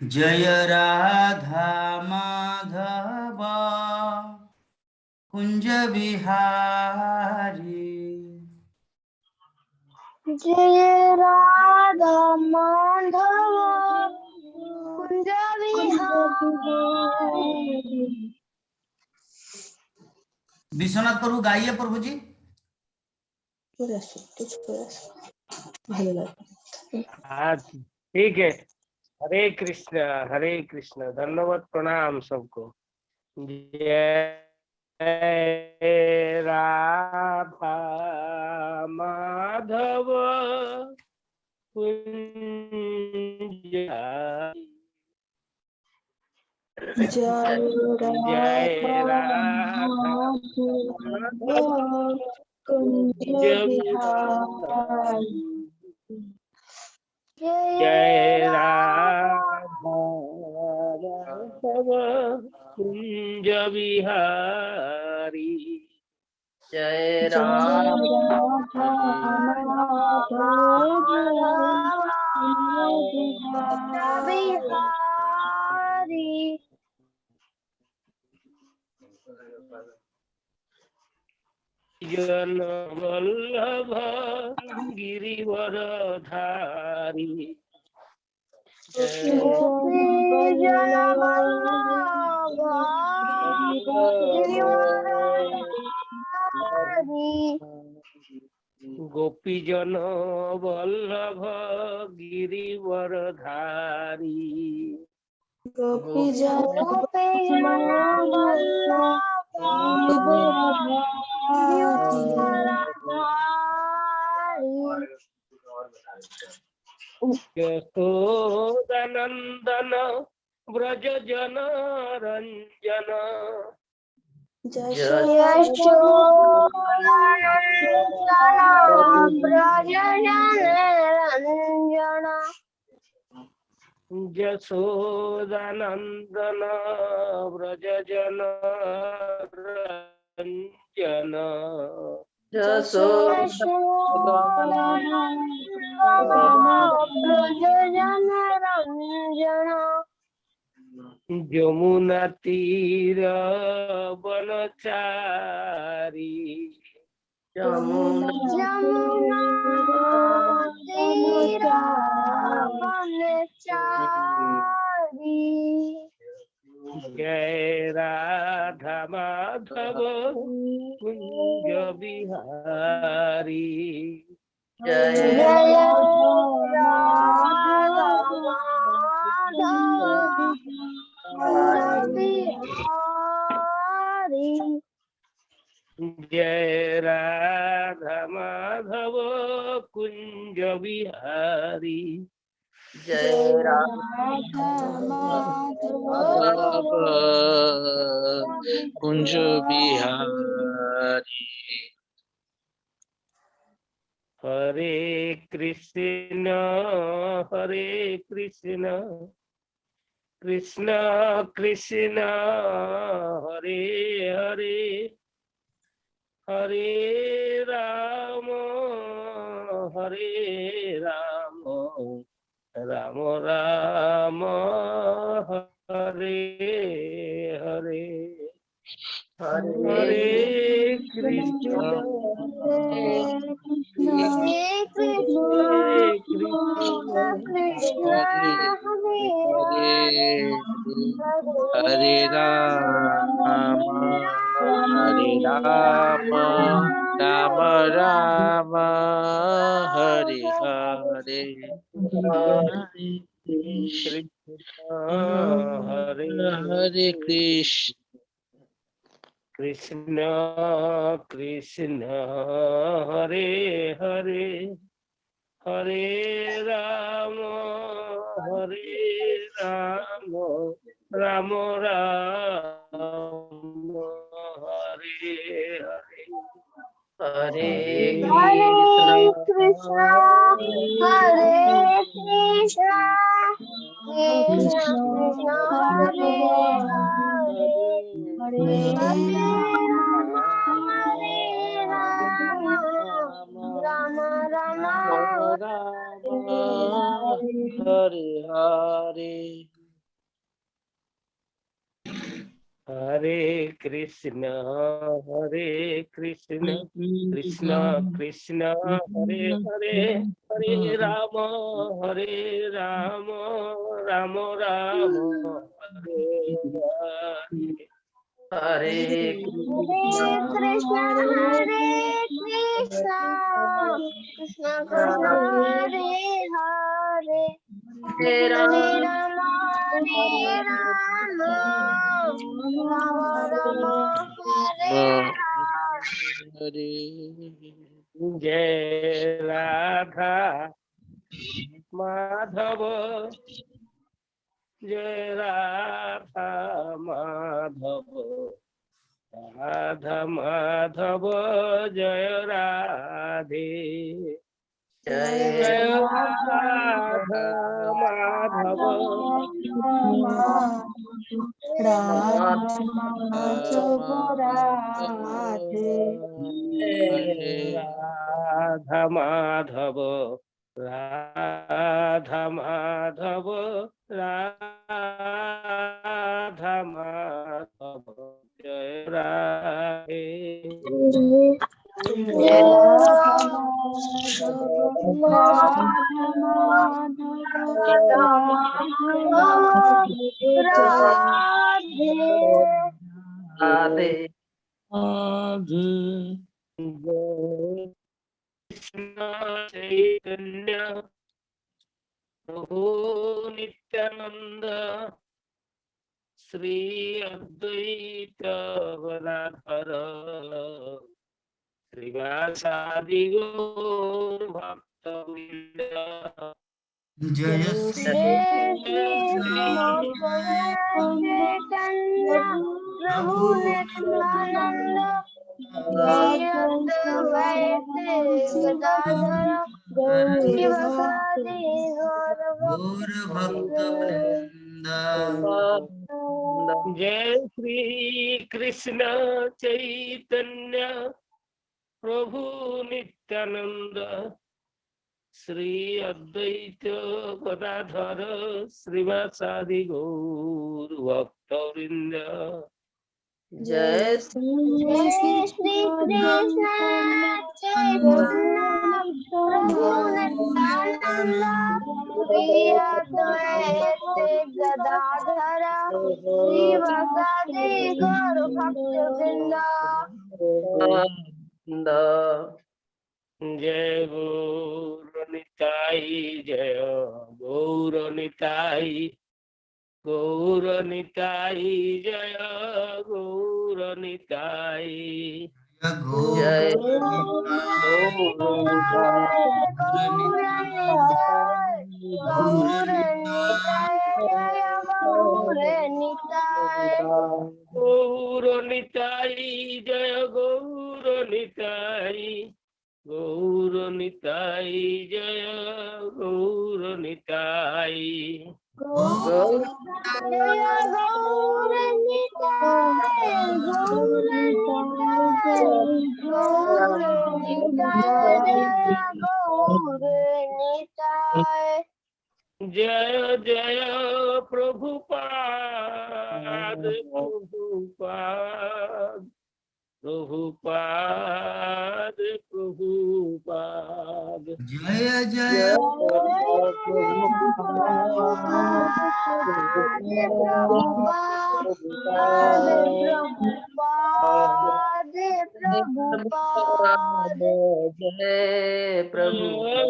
जय राधा माधव कुंज बिहारी, जय राधा माधव कुंज बिहारी। विश्वनाथ प्रभु गाइए प्रभु जी। हाँ ठीक है। हरे कृष्ण, धन्यवाद, प्रणाम सबको। जय राधा माधव कुंज जय राधा माधव कुंज बिहारी। जय राधा माधव कुंज बिहारी। जय राधा माधव बिहारी। जन वल्लभ गिरिवरधारी। गोपी जन वल्लभ गिरिवरधारी। गोपी जन वल्लभ गिरिवरधारी। गोपी जन वल्लभ यशोदानंदन व्रज जन रंजन। यशोदानंदन व्रज जन रंजन। यशोदानंदन व्रज जन रंजन। यमुना तीर वनचारी। यमुना तीर वनचारी। जय राधा माधव कुंज बिहारी। जय राधा माधव कुंज बिहारी। जय राधा माधव कुंज बिहारी। जय राधा माधव कुंज बिहारी। हरे कृष्ण कृष्ण कृष्ण हरे हरे, हरे राम राम राम हरे हरे। हरे कृष्ण हरे कृष्ण हरे राम राम राम हरे हरे, हरे कृष्ण कृष्ण कृष्ण हरे हरे, हरे राम राम राम हरे हरे। हरे कृष्ण हरे कृष्ण कृष्ण कृष्ण हरे हरे, हरे Ram Hare Hare Hare Krishna Krishna Krishna Hare Hare Hare Ram Ram Ram Ram Hare Hare Hare Hare Krishna, Hare Krishna, Krishna Krishna, Hare Hare, हरे Hare Ram Rama, Hare Rama, Rama Rama, Hare Hare. हरे जय राधा माधव जय राधा माधव राधा माधव जय राधे जय जय राधा माधव राधा माधव राधा माधव राधा माधव जय राधे राधे जय कृष्ण चैतन्य प्रभु नित्यानंद श्री अद्वैत गदाधर श्रीवासादि गौर भक्तवृंद जय जय श्री कृष्ण चैतन्य प्रभु नित्यानंद श्री अद्वैत गदाधर शिवसादि गौर भक्त वृंदा जय श्री कृष्ण चैतन्य प्रभु नित्यानंद श्री अद्वैत गदाधर श्रीवासादि गौर भक्तवृंद जय जय श्री कृष्ण चैतन्य प्रभु नित्यानंद श्री अद्वैत गदाधर श्रीवासादि गौर भक्तवृंद जय गौर निताई जय गौर निताई गौर निताई जय गौर निताई जय गौर निताई जय गौर निताई गौर निताई जय गौर निताई जय जय प्रभुपाद प्रभुपाद प्रभुपाद प्रभुपाद जय जय जय प्रभु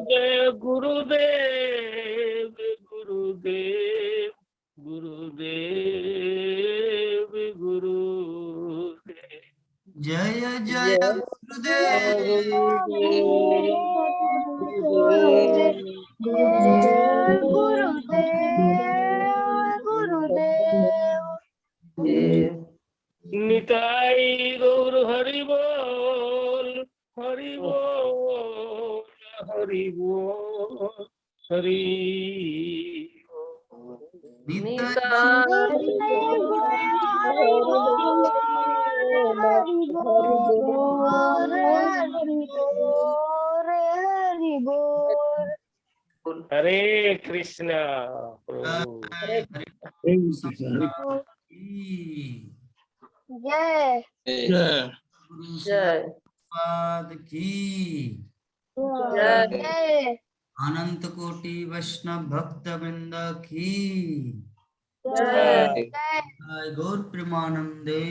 जय गुरुदेव गुरुदेव गुरुदेव गुरुदेव जय जय गुरुदेव निताई गौर हरि बोल हरि बोल हरि बोल हरि हरे कृष्ण प्रभु हरे हरे कृष्ण की जय गुरु शिला जय पाद की जय जय अनंत कोटि वैष्णव भक्त वृंद की जय जय जय गौर प्रेमानंदे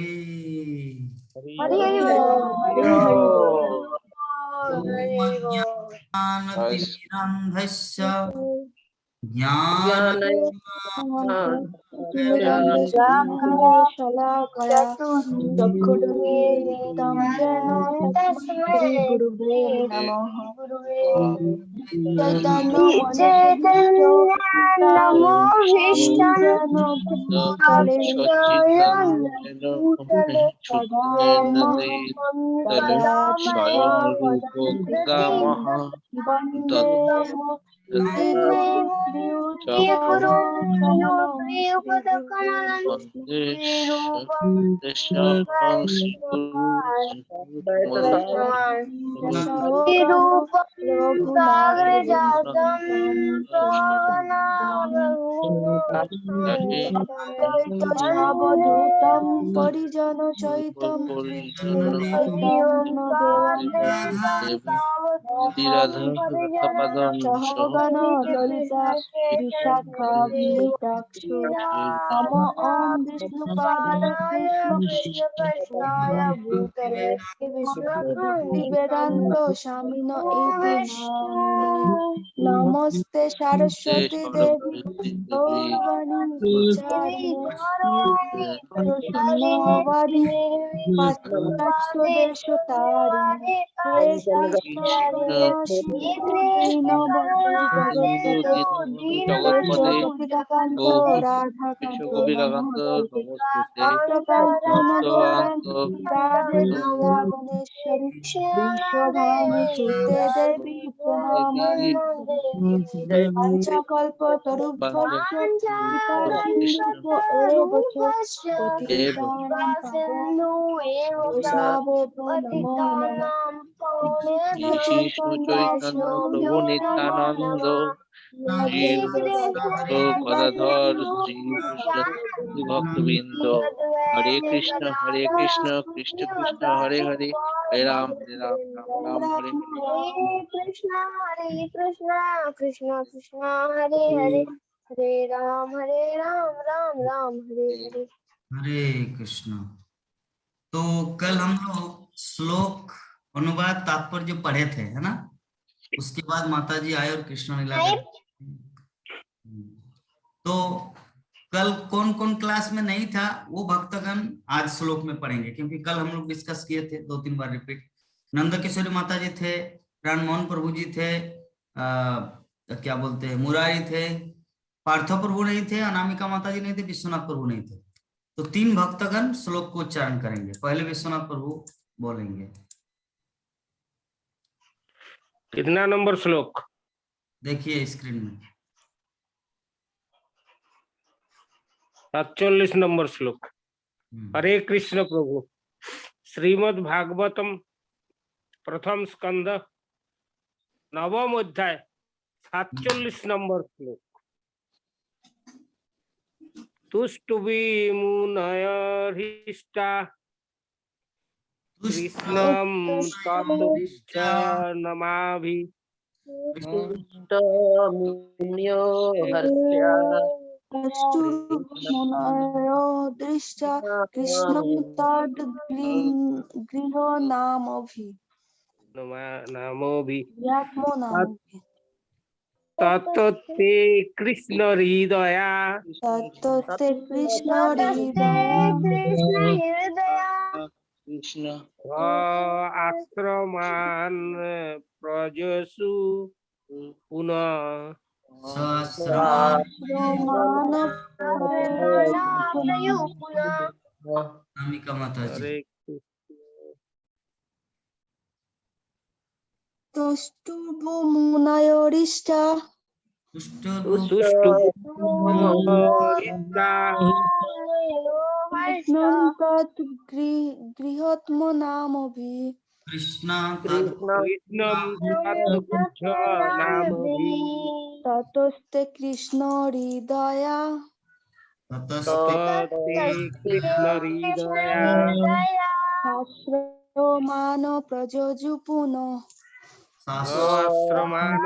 हरि हरि हरि ओम। बोल ओम अज्ञानतिमिरान्धस्य ज्ञान शलाकया चक्षुरुन्मीलितं येन तस्मै श्री गुरुवे नमः चैतन्यमनोभीष्टं भूतले সবধূতং পরিজন সহিতং সহগণ ললিতা বিশাখান্বিতাক্ষু নম ওম বিষ্ণুপাদায় কৃষ্ণ বেদান্ত স্বামিন ইতি নামিনে নমস্তে সরস্বতী দেবী গৌরবাণী প্রচারিণী পাশ্চাত্য দেশ তারিণী হে কৃষ্ণ জগৎপদে গোপীকান্ত রাধাকান্ত নমস্তে রাধে বৃন্দাবনেশ্বরী বৃষভানুসুতে দেবী প্রণমামি পঞ্চকল্পতরুভ্যশ্চ কৃপা সিন্ধুভ্য এব চ পতিতানাং বৈষ্ণবেভ্যো নমো নমঃ কৃষ্ণ চৈতন্য প্রভু নিত্যানন্দ গদাধর শ্রীকৃষ্ণ ভক্তবৃন্দ হরে কৃষ্ণ কৃষ্ণ কৃষ্ণ হরে হরে হরে রাম রাম রাম হরে হরে कृष्ण कृष्ण कृष्ण हरे हरे हरे राम राम राम हरे हरे हरे कृष्ण। तो कल हम लोग श्लोक अनुवाद तात्पर्य पढ़े थे, है ना। उसके बाद माता जी आए और कृष्ण लीला तो कल कौन कौन क्लास में नहीं था वो भक्तगण आज श्लोक में पढ़ेंगे, क्योंकि कल हम लोग डिस्कस किए थे 2-3 बार रिपीट। नंद किशोरी माता जी थे, प्राणमोहन प्रभु जी थे, क्या बोलते हैं मुरारी थे, पार्थो प्रभु नहीं थे, अनामिका माता जी नहीं थे, विश्वनाथ प्रभु नहीं थे। तो 3 भक्तगण श्लोक को उच्चारण करेंगे। पहले विश्वनाथ प्रभु बोलेंगे। कितना नंबर श्लोक? देखिए स्क्रीन में 47 नंबर श्लोक। हरे कृष्ण प्रभु। श्रीमद् भागवतम प्रथम स्कंद नवम अध्याय 47 नंबर श्लोक। तुष्टुवि मुनयर्हिष्टा कृष्णं तद्दृष्ट्वा मुन्यो हर्ष्या मुनयो दृष्ट्वा कृष्णं तद्गृहो नामभि तत्ते कृष्ण हृदया तत्ते कृष्ण हृदया कृष्ण आश्रमान् प्रजसु पुनः अनामिका माता जी। हरे तुष्टुभु मुनयोरिष्टा कृष्णं तत् गृहोत्म नामभि कृष्णा कृष्णम तत्पुरुष नाम भी ततोस्ते कृष्ण हृदय तत्ते कृष्ण हृदया शास्त्रमान प्रजोजु पुनः सहस्रमान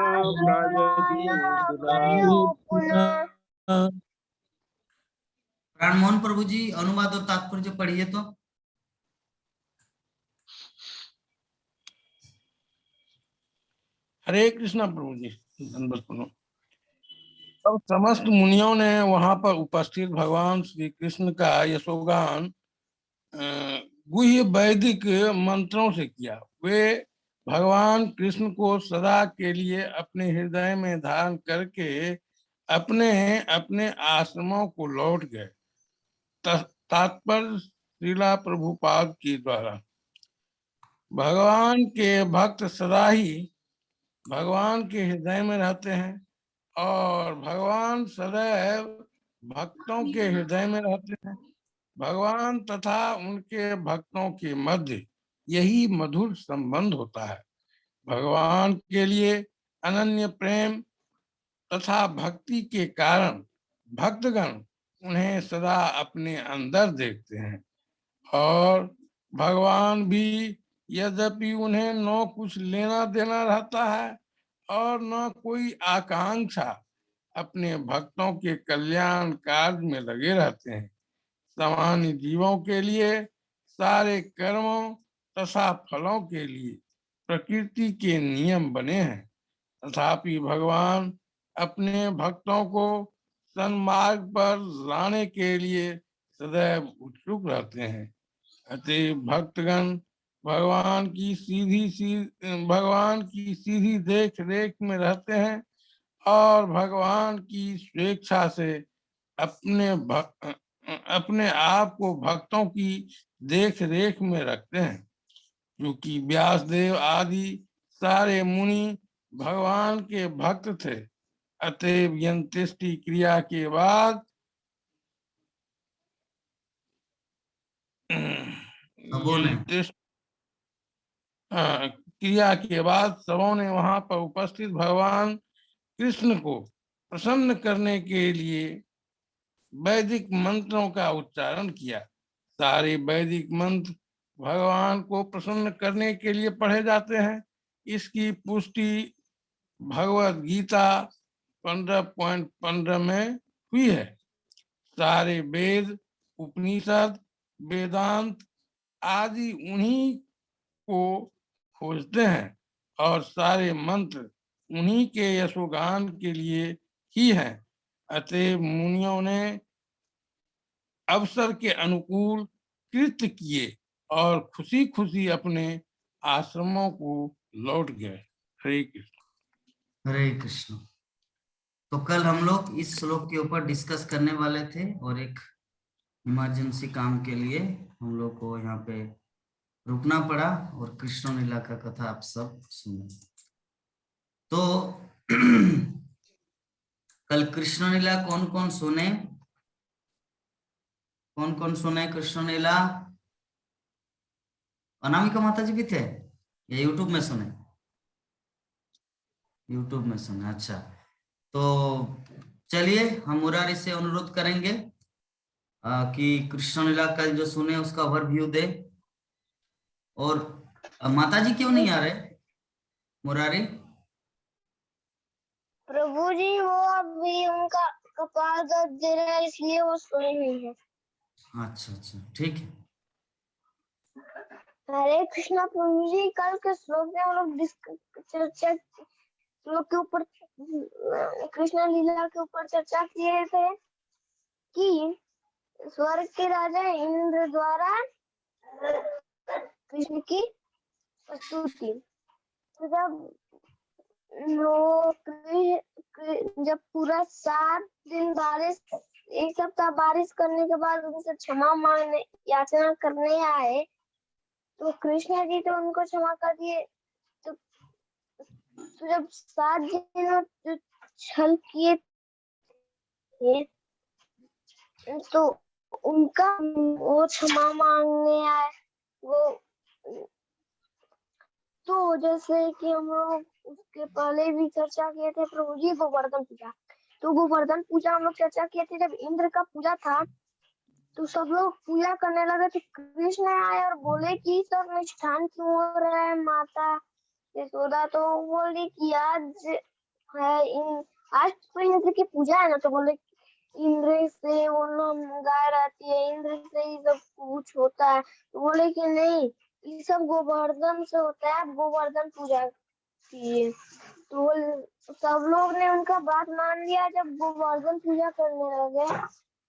प्राणमोहन प्रभु जी अनुवाद और तात्पर्य पढ़िए तो। हरे कृष्णा प्रभु जी, धन्यवाद प्रभु। अब समस्त मुनियों ने वहां पर उपस्थित भगवान श्री कृष्ण का यशोगान गुह्य वैदिक मंत्रों से किया। वे भगवान कृष्ण को सदा के लिए अपने हृदय में धारण करके अपने अपने आश्रमों को लौट गए। तात्पर्य श्रीला प्रभुपाद के द्वारा भगवान के भक्त सदा ही भगवान के हृदय में रहते हैं और भगवान सदैव भक्तों के हृदय में रहते हैं। भगवान तथा उनके भक्तों के मध्य यही मधुर संबंध होता है। भगवान के लिए अनन्य प्रेम तथा भक्ति के कारण भक्तगण उन्हें सदा अपने अंदर देखते हैं और भगवान भी यद्यपि उन्हें न कुछ लेना देना रहता है और न कोई आकांक्षा अपने भक्तों के कल्याण कार्य में लगे रहते हैं। सामान्य जीवों के लिए सारे कर्मों तथा फलों के लिए प्रकृति के नियम बने हैं, तथापि भगवान अपने भक्तों को सन्मार्ग पर लाने के लिए सदैव उत्सुक रहते हैं। अतः भक्तगण भगवान की सीधी देख रेख में रहते हैं और भगवान की स्वेच्छा से अपने आप को भक्तों की देख रेख में रखते हैं। क्योंकि व्यासदेव आदि सारे मुनि भगवान के भक्त थे, अतएव यंत्रिष्टि क्रिया के बाद सबों ने वहां पर उपस्थित भगवान कृष्ण को प्रसन्न करने के लिए वैदिक मंत्रों का उच्चारण किया। सारे वैदिक मंत्र भगवान को प्रसन्न करने के लिए पढ़े जाते हैं। इसकी पुष्टि भगवत गीता 15.15 में हुई है। सारे वेद, उपनिषद, वेदांत आदि उन्हीं को खोजते हैं और सारे मंत्र उन्हीं के यशोगान के लिए ही हैं। अतएव मुनियों ने अवसर के अनुकूल कृत्य किए और खुशी खुशी अपने आश्रमों को लौट गए। हरे कृष्ण। हरे कृष्ण। तो कल हम लोग इस श्लोक के ऊपर डिस्कस करने वाले थे और एक इमरजेंसी काम के लिए हम लोग को यहाँ पे रुकना पड़ा और कृष्ण लीला का कथा आप सब सुने। तो कल कृष्ण लीला कौन कौन सुने? कौन कौन सुने कृष्ण लीला? अनामिका माता जी भी थे या यूट्यूब में सुने? यूट्यूब में सुने, अच्छा। तो चलिए हम मुरारी से अनुरोध करेंगे कि कृष्ण लीला का जो सुने उसका ओवरव्यू दे। और माता जी क्यों नहीं आ रहे मुरारी? प्रभु जी वो अभी उनका कपाल दर्द दे रहा है इसलिए वो सोए हुई है। अच्छा अच्छा, ठीक है। हरे कृष्णा प्रभु जी, कल के श्लोक में हम लोग चर्चा श्लोक के ऊपर कृष्ण लीला के ऊपर चर्चा किए थे कि स्वर्ग के राजा इंद्र द्वारा कृष्ण की स्तुति। तो जब पूरा 7 दिन बारिश, 1 सप्ताह बारिश करने के बाद उनसे क्षमा मांगने याचना करने आए तो कृष्ण जी तो उनको क्षमा कर दिए। तो जब 7 दिन जो छल किए थे तो उनका वो क्षमा मांगने आए, वो तो जैसे कि हम लोग उसके पहले भी चर्चा किए थे प्रभु जी गोवर्धन पूजा। तो गोवर्धन पूजा हम लोग चर्चा किए थे, जब इंद्र का पूजा था तो सब लोग पूजा करने लगे तो कृष्ण आए और बोले कि सब मिष्ठान क्यों हो रहा है। माता यशोदा तो बोली कि आज तो इंद्र की पूजा है ना, तो बोले इंद्र से वो लोग गाय रहती है, इंद्र से ही सब कुछ होता है। तो बोले कि नहीं, ये सब गोवर्धन से होता है, आप गोवर्धन पूजा कीजिए। तो सब लोग ने उनका बात मान लिया। जब गोवर्धन पूजा करने लगे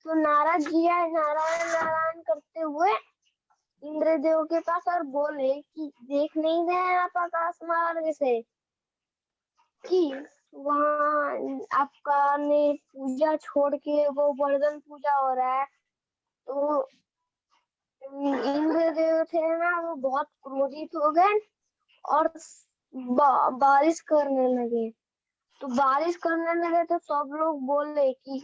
तो नारद जी आए नारायण नारायण करते हुए इंद्रदेव के पास और बोले कि देख नहीं रहे आप आकाश मार्ग से कि वहाँ आपका ने पूजा छोड़ के गोवर्धन पूजा हो रहा है। तो इंद्रदेव थे ना, वो बहुत क्रोधित हो गए और बारिश करने लगे। तो बारिश करने लगे तो सब लोग बोले कि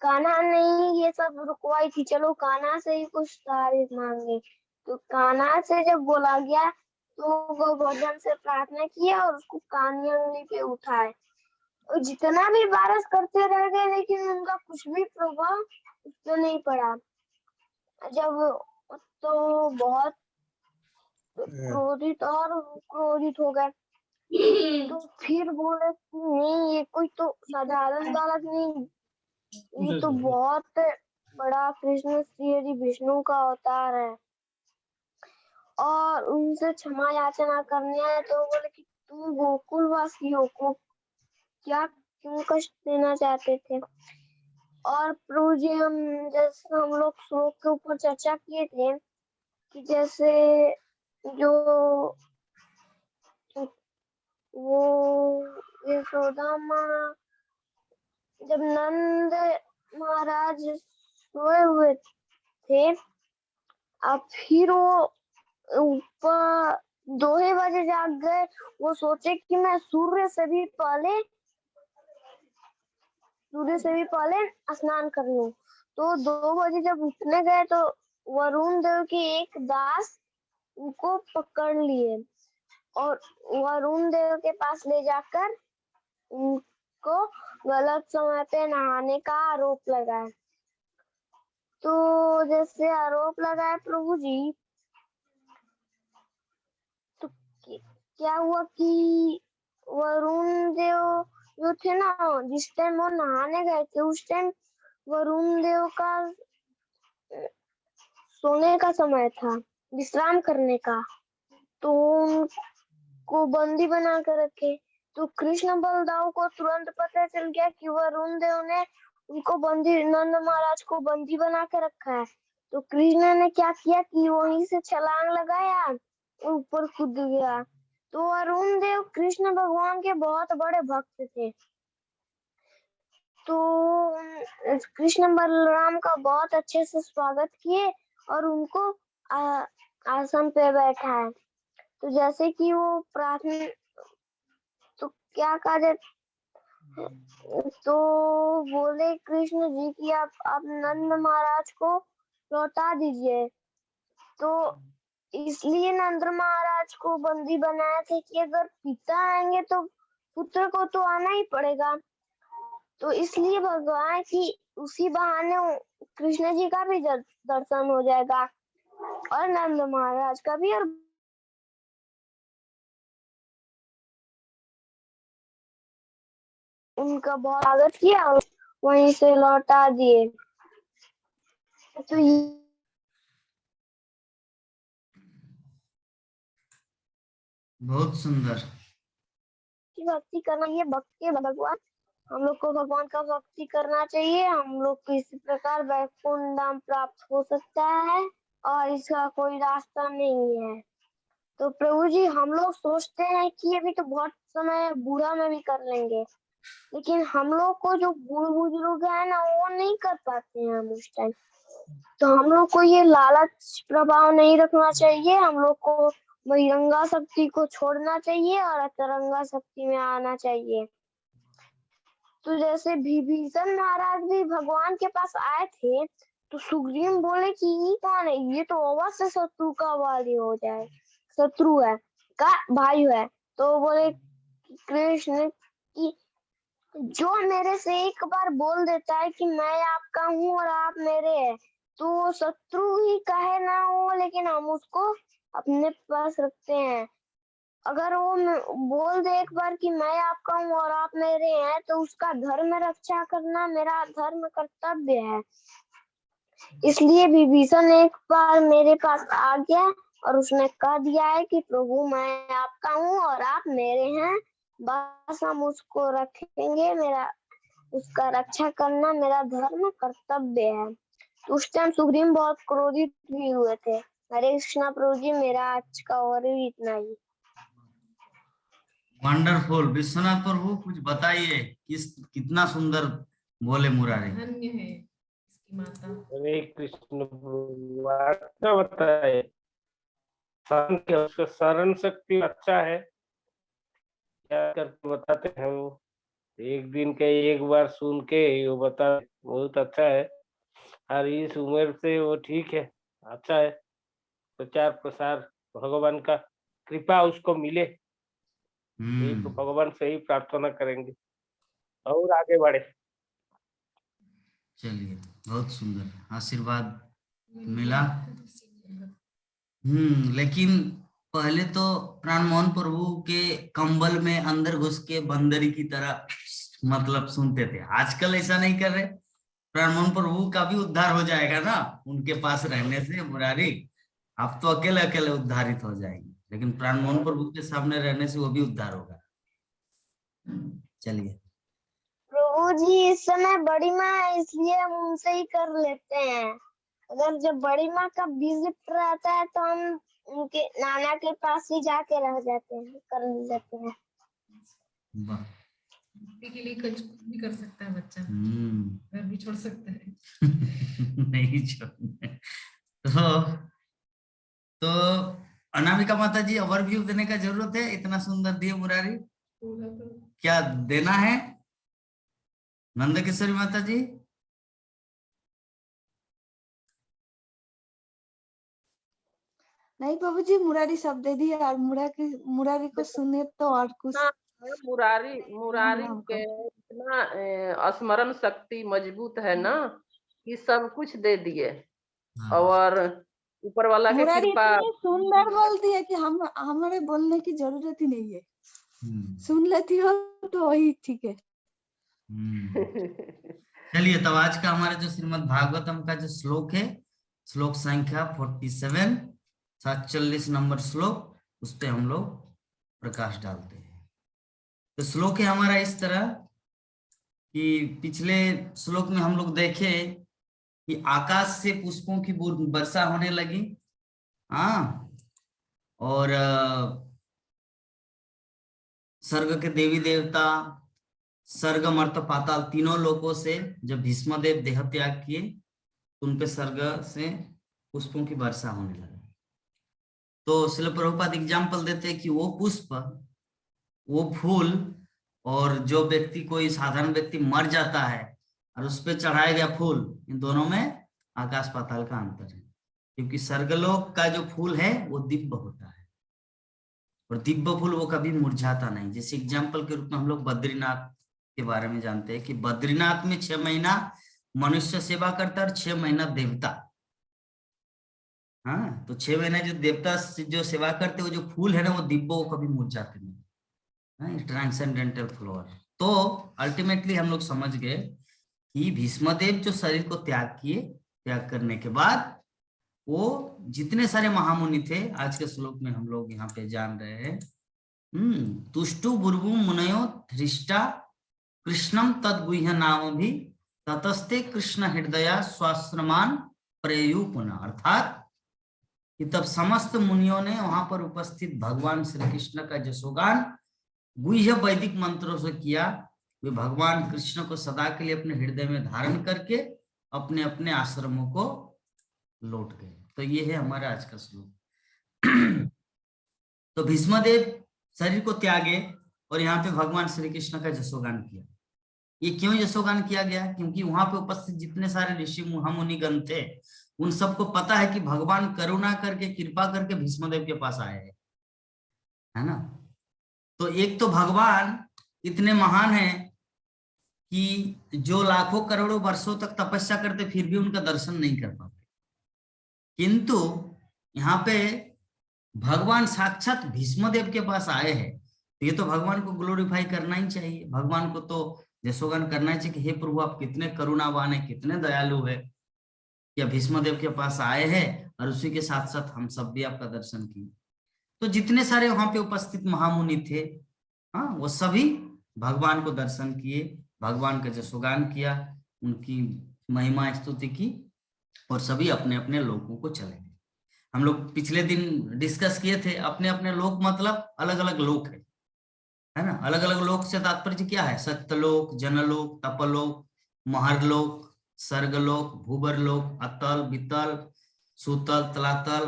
कान्हा नहीं ये सब रुकवाई थी, चलो कान्हा से ही कुछ तारीफ मांगे। तो कान्हा से जब बोला गया तो गोवर्धन से प्रार्थना किया और उसको कानी उंगली पे उठाए। और जितना भी बारिश करते रह गए लेकिन उनका कुछ भी प्रभाव उस पर नहीं पड़ा। जब तो बहुत क्रोधित हो गए। तो फिर बोले कि नहीं, ये कोई तो साधारण बालक नहीं, ये तो बहुत बड़ा कृष्ण श्री हरि विष्णु का अवतार है और उनसे क्षमा याचना करने आए। तो बोले कि तुम गोकुल वासियों को क्या क्यों कष्ट देना चाहते थे। और प्रभु जी जैसे हम लोग श्लोक के ऊपर चर्चा किए थे कि जैसे जो वो यशोदा माँ जब नंद महाराज सोए हुए थे, अब फिर वो ऊपर 2 ही बजे जाग गए। वो सोचे कि मैं सूर्य से भी पहले स्नान कर लूं। तो 2 बजे जब उठने गए तो वरुण देव के एक दास उनको पकड़ लिए और वरुण देव के पास ले जाकर उनको गलत समय पे नहाने का आरोप लगाया। तो जैसे आरोप लगाए प्रभु जी, तो क्या हुआ कि वरुण देव जो थे ना, जिस टाइम वो नहाने गए थे उस टाइम वरुण देव का सोने का समय था, विश्राम करने का। तो उनको बंदी बना कर रखे। तो कृष्ण बलदाव को तुरंत पता चल गया कि वरुण देव ने उनको बंदी, नंद महाराज को बंदी बना के रखा है। तो कृष्ण ने क्या किया कि वहीं से छलांग लगाया, ऊपर कूद गया। तो वरुण देव कृष्ण भगवान के बहुत बड़े भक्त थे। तो कृष्ण बलराम का बहुत अच्छे से स्वागत किए और उनको आसन पे बैठाए। तो जैसे कि वो प्रार्थना, तो क्या कहा, तो बोले कृष्ण जी की आप नंद महाराज को लौटा दीजिए। तो इसलिए नंद महाराज को बंदी बनाया था कि अगर पिता आएंगे तो पुत्र को तो आना ही पड़ेगा। तो इसलिए भगवान की उसी बहाने कृष्ण जी का भी दर्शन हो जाएगा और नंद महाराज का भी, और उनका बहुत स्वागत किया और वहीं से लौटा दिए। तो बहुत सुंदर। भक्ति करना, ये भक्ति भगवान, हम लोग को भगवान का भक्ति करना चाहिए। हम लोग को इसी प्रकार वैकुंठ धाम प्राप्त हो सकता है और इसका कोई रास्ता नहीं है। तो प्रभु जी हम लोग सोचते हैं कि अभी तो बहुत समय बूढ़ा में भी कर लेंगे, लेकिन हम लोग को जो बूढ़ बुजुर्ग है ना वो नहीं कर पाते हैं हम उस टाइम। तो हम लोग को ये लालच प्रभाव नहीं रखना चाहिए। हम लोग को बहिरंगा शक्ति को छोड़ना चाहिए और अतरंगा शक्ति में आना चाहिए। तो जैसे विभीषण महाराज भी भगवान के पास आए थे तो सुग्रीव बोले कि ये कौन है, ये तो अवश्य शत्रु का वाली हो जाए, शत्रु है का भाई है। तो बोले कृष्ण कि जो मेरे से एक बार बोल देता है कि मैं आपका हूँ और आप मेरे हैं, तो वो शत्रु ही कहे ना हो, लेकिन हम उसको अपने पास रखते हैं। अगर वो बोल दे एक बार कि मैं आपका हूँ और आप मेरे हैं, तो उसका धर्म रक्षा करना मेरा धर्म कर्तव्य है। इसलिए विभीषण एक बार मेरे पास आ गया और उसने कह दिया है कि प्रभु मैं आपका हूँ और आप मेरे हैं, बस हम उसको रखेंगे, मेरा उसका रक्षा करना मेरा धर्म कर्तव्य है। तो उस टाइम सुग्रीव बहुत क्रोधित भी हुए थे। हरे कृष्णा प्रभु जी, मेरा आज का और भी इतना ही। वंडरफुल। विश्वनाथ प्रभु कुछ बताइए, कितना सुंदर बोले मुरारी। धन्य है इसकी माता। हरे कृष्ण प्रभु, अच्छा बताए। उसका शरण शक्ति अच्छा है, क्या करके बताते हैं वो, एक दिन के एक बार सुन के वो बता, बहुत अच्छा है। और इस उम्र से वो ठीक है, अच्छा है। प्रचार प्रसार भगवान का कृपा उसको मिले, यही तो भगवान से ही प्रार्थना करेंगे और आगे बढ़े। चलिए, बहुत सुंदर आशीर्वाद मिला। लेकिन पहले तो प्राणमोहन प्रभु के कंबल में अंदर घुस के बंदरी की तरह मतलब सुनते थे। आजकल ऐसा नहीं कर रहे। प्राणमोहन प्रभु का भी उद्धार हो जाएगा ना उनके पास रहने से। मुरारी, आप तो अकेले अकेले उद्धारित हो जाएंगे, लेकिन प्राणमोहन प्रभु के सामने रहने से वो भी उद्धार होगा। चलिए प्रभु जी, इस समय बड़ी माँ है, इसलिए हम उनसे ही कर लेते हैं। अगर जब बड़ी माँ का विजिट रहता है तो हम उनके नाना के पास ही जाके रह जाते हैं, कर लेते हैं। के लिए कुछ भी कर सकता है बच्चा, घर भी छोड़ सकता है। नहीं छोड़ना। तो अनामिका माता जी, ओवरव्यू देने का जरूरत है, इतना सुंदर दिए मुरारी, क्या देना है? नंद किशोरी माता जी, नहीं प्रभु जी, मुरारी सब दे दिए और मुरारी को सुने तो और कुछ। मुरारी के इतना स्मरण शक्ति मजबूत है ना कि सब कुछ दे दिए। और ऊपर वाला की मुरारी कृपा। इतनी सुंदर बोलती है कि हम हमारे बोलने की जरूरत ही नहीं है, सुन लेती हो तो वही ठीक है। चलिए, तब आज का हमारा जो श्रीमद् भागवतम का जो श्लोक है, श्लोक संख्या 47, 47 नंबर श्लोक, उस पे हम लोग प्रकाश डालते हैं। तो श्लोक है हमारा इस तरह कि पिछले श्लोक में हम लोग देखे कि आकाश से पुष्पों की वर्षा होने लगी। और स्वर्ग के देवी देवता, स्वर्ग मर्त पाताल तीनों लोकों से जब भीष्मदेव देह त्याग किए तो उन पे स्वर्ग से पुष्पों की वर्षा होने लगी। तो श्रील प्रभुपाद एग्जाम्पल देते हैं कि वो पुष्प, वो फूल, और जो व्यक्ति, कोई साधारण व्यक्ति मर जाता है और उस पे चढ़ाया गया फूल, इन दोनों में आकाश पाताल का अंतर है। क्योंकि स्वर्गलोक का जो फूल है वो दिव्य होता है और दिव्य फूल वो कभी मुरझाता नहीं। जैसे एग्जाम्पल के रूप में हम लोग बद्रीनाथ के बारे में जानते हैं कि बद्रीनाथ में 6 महीना मनुष्य सेवा करता है और 6 महीना देवता। हाँ, तो 6 महीने जो देवता जो सेवा करते वो जो फूल है ना, वो दिव्य, वो कभी मुरझाते नहीं। Transcendental floor. तो अल्टीमेटली हम लोग समझ गए कि भीष्मदेव जो शरीर को त्याग किए, त्याग करने के बाद वो जितने सारे महामुनि थे, आज के श्लोक में हम लोग यहाँ पे जान रहे हैं, तुष्टु बुर्बु मुनयो धृष्टा कृष्णम तद गुह्य नाम भी ततस्ते कृष्ण हृदया स्वाश्रमान प्रयु पुनः। अर्थात कि तब समस्त मुनियों ने वहां पर उपस्थित भगवान श्री कृष्ण का जसोगान गुह्य वैदिक मंत्रों से किया। वे भगवान कृष्ण को सदा के लिए अपने हृदय में धारण करके अपने अपने आश्रमों को लौट गए। तो ये है हमारा आज का श्लोक। तो भीष्मदेव शरीर को त्यागे और यहाँ पे भगवान श्री कृष्ण का जसोगान किया। ये क्यों यशोगान किया गया? क्योंकि वहां पे उपस्थित जितने सारे ऋषि मुनिगण थे उन सबको पता है कि भगवान करुणा करके कृपा करके भीष्मदेव के पास आए हैं, है ना। तो एक तो भगवान इतने महान हैं कि जो लाखों करोड़ों वर्षों तक तपस्या करते फिर भी उनका दर्शन नहीं कर पाते, किंतु यहाँ पे भगवान साक्षात भीष्मदेव के पास आए हैं, तो ये तो भगवान को ग्लोरीफाई करना ही चाहिए। भगवान को तो यशोगान करना ही चाहिए कि हे प्रभु आप कितने करुणावान है, कितने दयालु है, या भीष्मदेव के पास आए हैं और उसी के साथ साथ हम सब भी आपका दर्शन किए। तो जितने सारे वहां पे उपस्थित महामुनि थे, हाँ, वो सभी भगवान को दर्शन किए, भगवान का यशोगान किया, उनकी महिमा स्तुति की और सभी अपने अपने लोकों को चले गए। हम लोग पिछले दिन डिस्कस किए थे, अपने अपने लोक मतलब अलग अलग लोक है ना। अलग अलग लोक से तात्पर्य क्या है? सत्यलोक, जनलोक, तपलोक, महरलोक, सर्गलोक, भूवरलोक, अतल, वितल, सुतल, तलातल,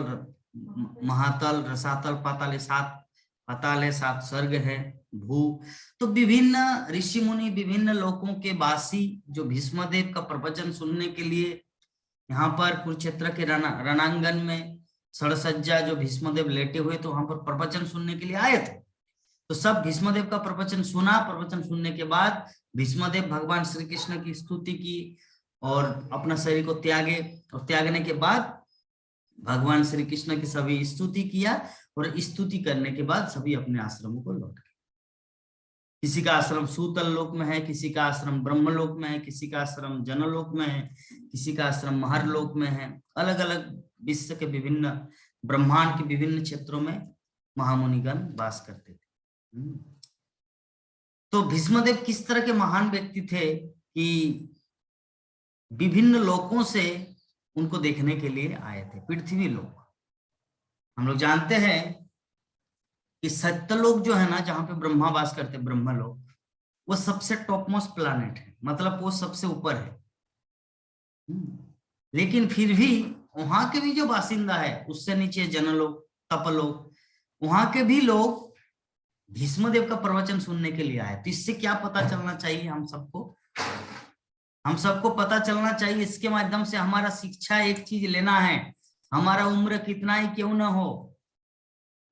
महातल, रसातल, पाताल, सात सर्ग है, भू। तो विभिन्न ऋषि मुनि, विभिन्न लोकों के वासी जो भीष्मदेव का प्रवचन सुनने के लिए यहाँ पर कुरुक्षेत्र के रणांगन में सड़सज्जा जो भीष्मदेव लेटे हुए तो वहां पर प्रवचन सुनने के लिए आए थे। तो सब भीष्मदेव का प्रवचन सुना। प्रवचन सुनने के बाद भीष्मदेव भगवान श्री कृष्ण की स्तुति की और अपना शरीर को त्यागे, और त्यागने के बाद भगवान श्री कृष्ण की सभी स्तुति किया और स्तुति करने के बाद सभी अपने आश्रमों को लौट गए। किसी का आश्रम सूतल लोक में है, किसी का आश्रम ब्रह्मलोक में है, किसी का आश्रम जनलोक में है, किसी का आश्रम महरलोक में है। अलग अलग विश्व के विभिन्न ब्रह्मांड के विभिन्न क्षेत्रों में महामुनिगण वास करते थे। तो भीष्मदेव किस तरह के महान व्यक्ति थे कि विभिन्न लोकों से उनको देखने के लिए आए थे। पृथ्वी लोक हम लोग जानते हैं कि सत्यलोक जो है ना, जहां पे ब्रह्मा वास करते, ब्रह्मलोक, वो सबसे टॉप मोस्ट प्लैनेट है, मतलब वो सबसे ऊपर है। लेकिन फिर भी वहां के भी जो बासिंदा है उससे नीचे जनलोक, तपलोक, वहां के भी लोग भीष्मदेव का प्रवचन सुनने के लिए आए। तो इससे क्या पता चलना चाहिए हम सबको पता चलना चाहिए, इसके माध्यम से हमारा शिक्षा एक चीज लेना है, हमारा उम्र कितना ही क्यों ना हो,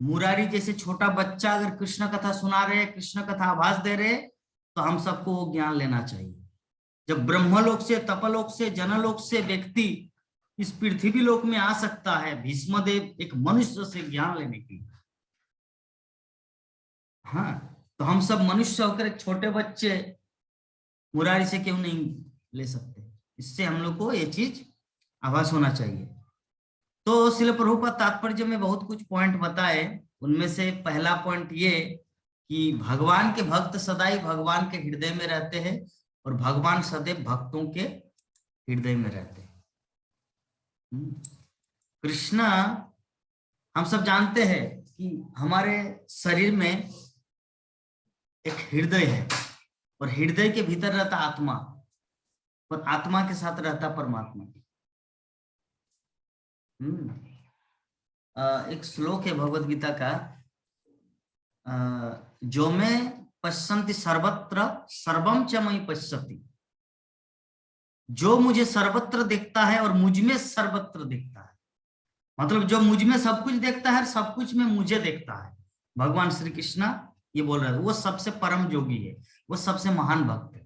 मुरारी जैसे छोटा बच्चा अगर कृष्ण कथा सुना रहे, कृष्ण कथा आभास दे रहे, तो हम सबको वो ज्ञान लेना चाहिए। जब ब्रह्मलोक से, तपलोक से, जनलोक से व्यक्ति इस पृथ्वी लोक में आ सकता है, भीष्मदेव एक मनुष्य से ज्ञान लेने के लिए, हाँ, तो हम सब मनुष्य होकर एक छोटे बच्चे मुरारी से क्यों नहीं ले सकते? इससे हम लोग को ये चीज आभास होना चाहिए। तो श्रील प्रभुपाद तात्पर्य में बहुत कुछ पॉइंट बताए, उनमें से पहला पॉइंट ये कि भगवान के भक्त सदाई भगवान के हृदय में रहते हैं और भगवान सदैव भक्तों के हृदय में रहते हैं। कृष्ण, हम सब जानते हैं कि हमारे शरीर में एक हृदय है और हृदय के भीतर रहता आत्मा और आत्मा के साथ रहता परमात्मा। एक श्लोक है भगवद गीता का, जो में पश्यन्ति सर्वत्र सर्वम च मयि पश्यति, जो मुझे सर्वत्र देखता है और मुझ में सर्वत्र देखता है, मतलब जो मुझ में सब कुछ देखता है, सब कुछ में मुझे देखता है। भगवान श्री कृष्ण ये बोल रहे हैं, वो सबसे परम योगी है, वो सबसे महान भक्त है।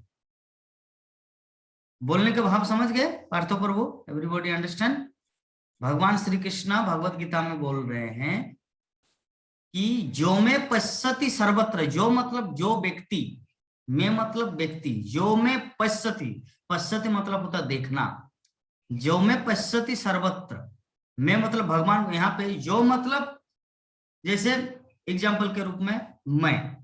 बोलने के भाव समझ गए पार्थो प्रभु? Everybody understand? भगवान श्री कृष्ण भगवत गीता में बोल रहे हैं कि जो में पश्यति सर्वत्र, जो मतलब जो व्यक्ति, में मतलब व्यक्ति, जो में पश्यति, पश्यति मतलब होता देखना, जो में पश्यति सर्वत्र, में मतलब भगवान, यहाँ पे जो मतलब जैसे एग्जाम्पल के रूप में मैं,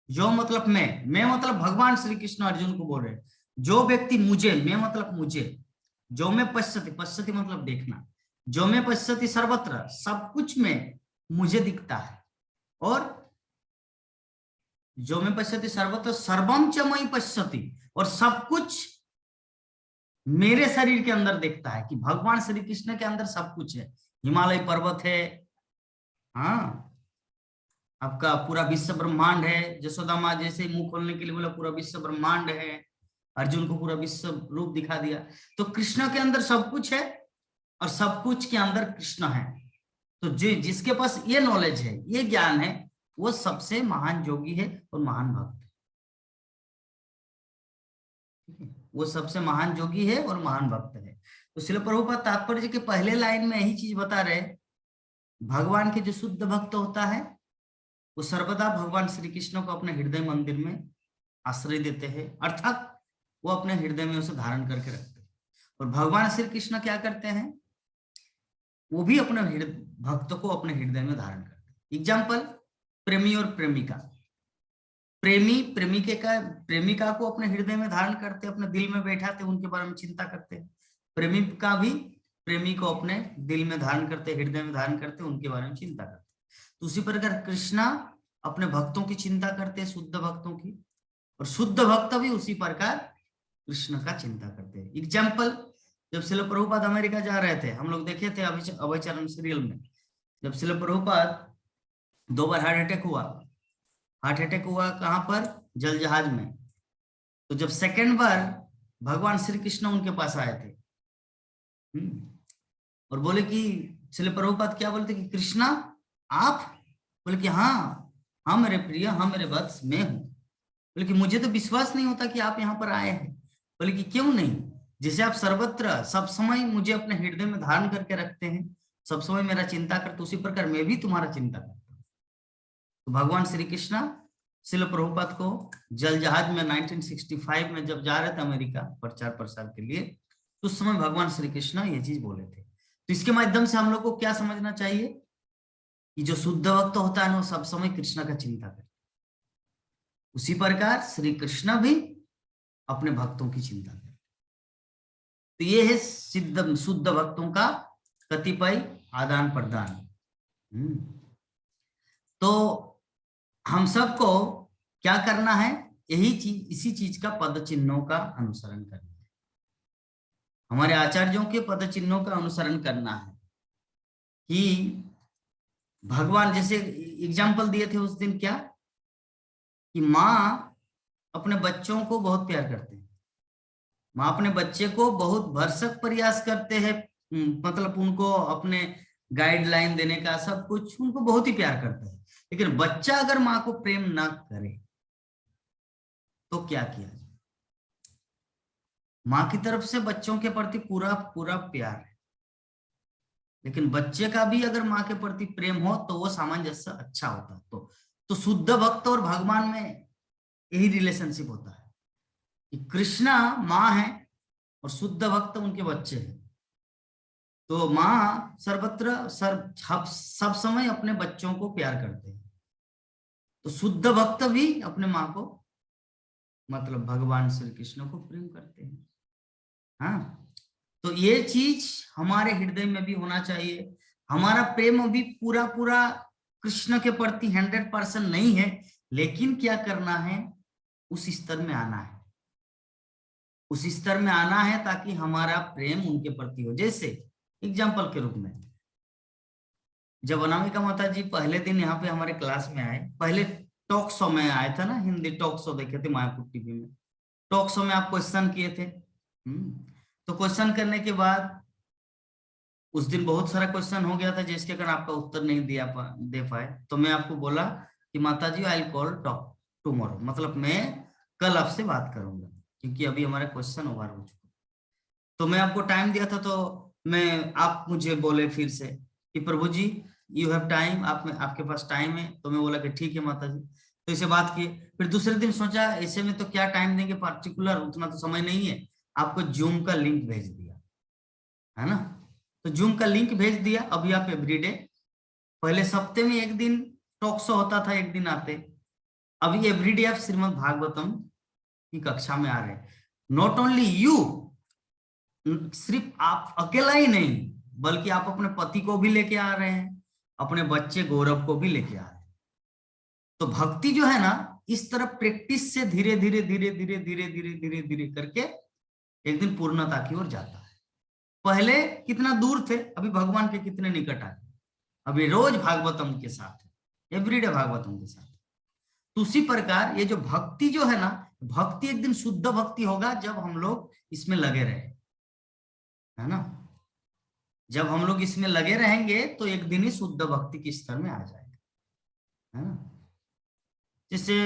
जो मतलब मैं मतलब भगवान श्री कृष्ण अर्जुन को बोल रहे हैं, जो व्यक्ति मुझे, मैं मतलब मुझे, जो में पश्यति, पश्यति मतलब देखना, जो में पश्यति सर्वत्र, सब कुछ में मुझे दिखता है, और जो में पश्यति सर्वत्र सर्वम च मयि पश्यति, और सब कुछ मेरे शरीर के अंदर देखता है कि भगवान श्री कृष्ण के अंदर सब कुछ है। हिमालय पर्वत है, हाँ, आपका पूरा विश्व ब्रह्मांड है। जसोदा माँ जैसे मुंह खोलने के लिए बोला पूरा विश्व ब्रह्मांड है, अर्जुन को पूरा विश्व रूप दिखा दिया। तो कृष्ण के अंदर सब कुछ है और सब कुछ के अंदर कृष्ण है। तो जिसके पास ये नॉलेज है, ये ज्ञान है, वो सबसे महान योगी है और महान भक्त है। वो सबसे महान योगी है और महान भक्त है। तो श्रील प्रभुपाद तात्पर्य जी के पहले लाइन में यही चीज बता रहे, भगवान के जो शुद्ध भक्त होता है वो सर्वदा भगवान श्री कृष्ण को अपने हृदय मंदिर में आश्रय देते हैं, अर्थात वो अपने हृदय में उसे धारण करके रखते हैं। और भगवान श्री कृष्ण क्या करते हैं, वो भी अपने भक्त को अपने हृदय में धारण करते हैं। एग्जाम्पल, प्रेमी और प्रेमिका। प्रेमी प्रेमिका को अपने हृदय में धारण करते, अपने दिल में बैठाते, उनके बारे में चिंता करते हैं। प्रेमिका भी प्रेमी को अपने दिल में धारण करते, हृदय में धारण करते, उनके बारे में चिंता करते। तो उसी प्रकार कृष्णा अपने भक्तों की चिंता करते, शुद्ध भक्तों की, और शुद्ध भक्त भी उसी प्रकार कृष्ण का चिंता करते हैं। एग्जाम्पल, जब श्रील प्रभुपाद अमेरिका जा रहे थे, हम लोग देखे थे अभय चरण सीरियल में, जब श्रील प्रभुपाद 2 बार हार्ट अटैक हुआ कहां पर, जल जहाज में। तो जब सेकंड बार भगवान श्री कृष्ण उनके पास आए थे और बोले कि श्रील प्रभुपाद क्या बोलते कि कृष्णा आप? बोले कि हाँ मेरे प्रिय, हाँ मेरे वत्स, मैं हूं। बोले कि मुझे तो विश्वास नहीं होता कि आप यहाँ पर आए हैं। बोले कि क्यों नहीं, जैसे आप सर्वत्र सब समय मुझे अपने हृदय में धारण करके रखते हैं, सब समय मेरा चिंता करते, उसी प्रकार मैं भी तुम्हारा चिंता करता हूँ। तो भगवान श्री कृष्ण श्रील प्रभुपाद को जल जहाज में 1965 में जब जा रहे थे अमेरिका प्रचार प्रसार के लिए, तो उस समय भगवान श्री कृष्ण ये चीज बोले थे। तो इसके माध्यम से हम लोग को क्या समझना चाहिए कि जो शुद्ध भक्त होता है ना, वो सब समय कृष्ण का चिंता करे। उसी प्रकार श्री कृष्ण भी अपने भक्तों की चिंता करे। तो ये है शुद्ध भक्तों का कतिपय आदान प्रदान। तो हम सबको क्या करना है, यही चीज, इसी चीज का पद चिन्हों का अनुसरण करना है। हमारे आचार्यों के पद चिन्हों का अनुसरण करना है कि भगवान, जैसे एग्जाम्पल दिए थे उस दिन, क्या कि माँ अपने बच्चों को बहुत प्यार करते हैं। माँ अपने बच्चे को बहुत भरसक प्रयास करते हैं, मतलब उनको अपने गाइडलाइन देने का, सब कुछ उनको बहुत ही प्यार करते हैं। लेकिन बच्चा अगर माँ को प्रेम ना करे तो क्या किया जाए? माँ की तरफ से बच्चों के प्रति पूरा पूरा प्यार है, लेकिन बच्चे का भी अगर माँ के प्रति प्रेम हो तो वो सामंजस्य अच्छा होता है। तो शुद्ध भक्त और भगवान में यही रिलेशनशिप होता है कि कृष्णा माँ है और शुद्ध भक्त उनके बच्चे हैं। तो माँ सर्वत्र सब समय अपने बच्चों को प्यार करते हैं, तो शुद्ध भक्त भी अपने माँ को, मतलब भगवान श्री कृष्ण को प्रेम करते हैं। हाँ, तो ये चीज हमारे हृदय में भी होना चाहिए। हमारा प्रेम भी पूरा पूरा कृष्ण के प्रति 100% नहीं है, लेकिन क्या करना है, उस स्तर में आना है, उस स्तर में आना है ताकि हमारा प्रेम उनके प्रति हो। जैसे एग्जाम्पल के रूप में, जब अनामिका माता जी पहले दिन यहाँ पे हमारे क्लास में आए, पहले टॉक शो में आया था ना, हिंदी टॉक शो देखे थे मायापुर टीवी में। टॉक शो में आप क्वेश्चन किए थे, तो क्वेश्चन करने के बाद उस दिन बहुत सारा क्वेश्चन हो गया था जिसके कारण आपका उत्तर नहीं दे पाए। तो मैं आपको बोला कि माता जी आई कॉल टॉक टुमारो, मतलब मैं कल आपसे बात करूंगा, क्योंकि अभी हमारा क्वेश्चन ओवर हो चुका। तो मैं आपको टाइम दिया था, तो आप मुझे बोले फिर से कि प्रभु जी यू हैव टाइम, आपके पास टाइम है। तो मैं बोला कि ठीक है माता जी। तो इसे बात की। फिर दूसरे दिन सोचा ऐसे में तो क्या टाइम देंगे पार्टिकुलर, उतना तो समय नहीं है। आपको जूम का लिंक भेज दिया है ना, तो जूम का लिंक भेज दिया। अभी आप एवरीडे, पहले सप्ते में एक दिन टॉक शो होता था, एक दिन आते, अभी एवरीडे आप श्रीमद् भागवतम की कक्षा में आ रहे हैं। नॉट ओनली यू, सिर्फ आप अकेला ही नहीं, बल्कि आप अपने पति को भी लेके आ रहे हैं, अपने बच्चे गौरव को भी लेके आ रहे हैं। तो भक्ति जो है ना, इस तरह प्रैक्टिस से धीरे धीरे धीरे धीरे धीरे धीरे धीरे धीरे करके एक दिन पूर्णता की ओर जाता है। पहले कितना दूर थे, अभी भगवान के कितने निकट आ गए। अभी रोज भागवतम के साथ है, एवरीडे भागवतम के साथ। तो उसी प्रकार ये जो भक्ति जो है ना, भक्ति एक दिन शुद्ध भक्ति होगा जब हम लोग इसमें लगे रहे, है ना। जब हम लोग इसमें लगे रहेंगे तो एक दिन ही शुद्ध भक्ति के स्तर में आ जाएगा, है ना। जैसे